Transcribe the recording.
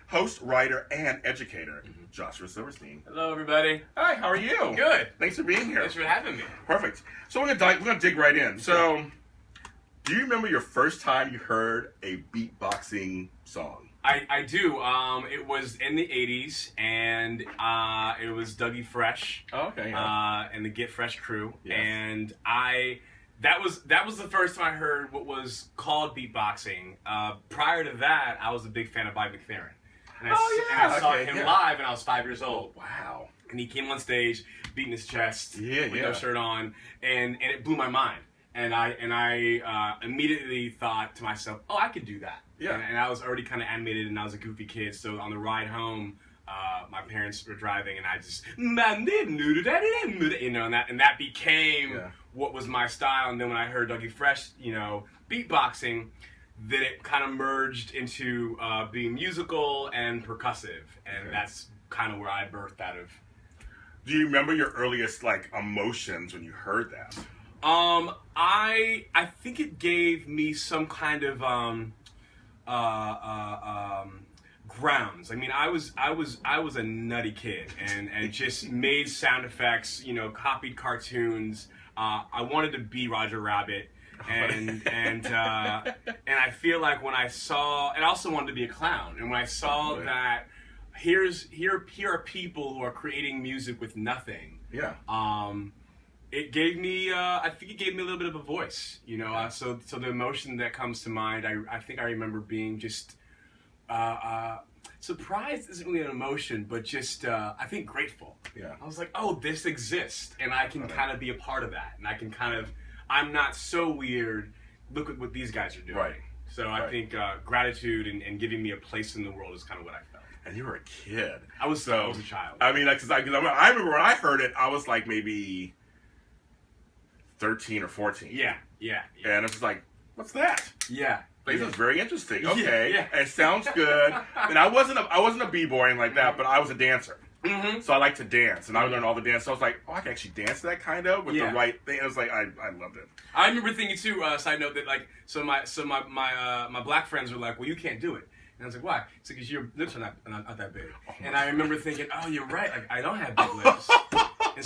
host, writer, and educator, Joshua Silverstein. Hello, everybody. Hi, how are you? Good. Thanks for being here. Thanks for having me. Perfect. So we're gonna dig right in. So, do you remember your first time you heard a beatboxing song? I do. It was in the 80s, and it was Dougie Fresh. Oh, okay. Yeah. And the Get Fresh crew. Yes. And that was the first time I heard what was called beatboxing. Prior to that, I was a big fan of Bobby McFerrin. And I saw him live, and I was 5 years old. Oh, wow. And he came on stage, beating his chest, with yeah. no shirt on, and it blew my mind. And I immediately thought to myself, oh, I could do that. Yeah. And I was already kind of animated, and I was a goofy kid. So on the ride home, my parents were driving, and I just, and that became what was my style. And then when I heard Dougie Fresh, beatboxing, then it kind of merged into being musical and percussive, and that's kind of where I birthed out of. Do you remember your earliest emotions when you heard that? I think it gave me some kind of grounds. I mean, I was a nutty kid and just made sound effects, copied cartoons. I wanted to be Roger Rabbit, and I feel like when I saw, and I also wanted to be a clown, and when I saw that here are people who are creating music with nothing. Yeah. It gave me, I think it gave me a little bit of a voice, so the emotion that comes to mind, I think I remember being just, surprised isn't really an emotion, but just, I think grateful. Yeah. I was like, oh, this exists, and I can kind of be a part of that, and I can I'm not so weird, look at what these guys are doing. Right. So I think gratitude and giving me a place in the world is kind of what I felt. And you were a kid. I was a child. I mean, cause I remember when I heard it, I was like maybe 13 or 14. Yeah. And it was like, what's that? Yeah. This is very interesting. Okay. Yeah. It sounds good. And I wasn't a b-boy like that, but I was a dancer. Mm-hmm. So I like to dance, and I learned all the dance. So I was like, oh, I can actually dance that kind of with the right thing. It was like, I loved it. I remember thinking too. Side note that my black friends were like, well, you can't do it. And I was like, why? It's because your lips are not that big. And I remember thinking, oh, you're right. Like, I don't have big lips. And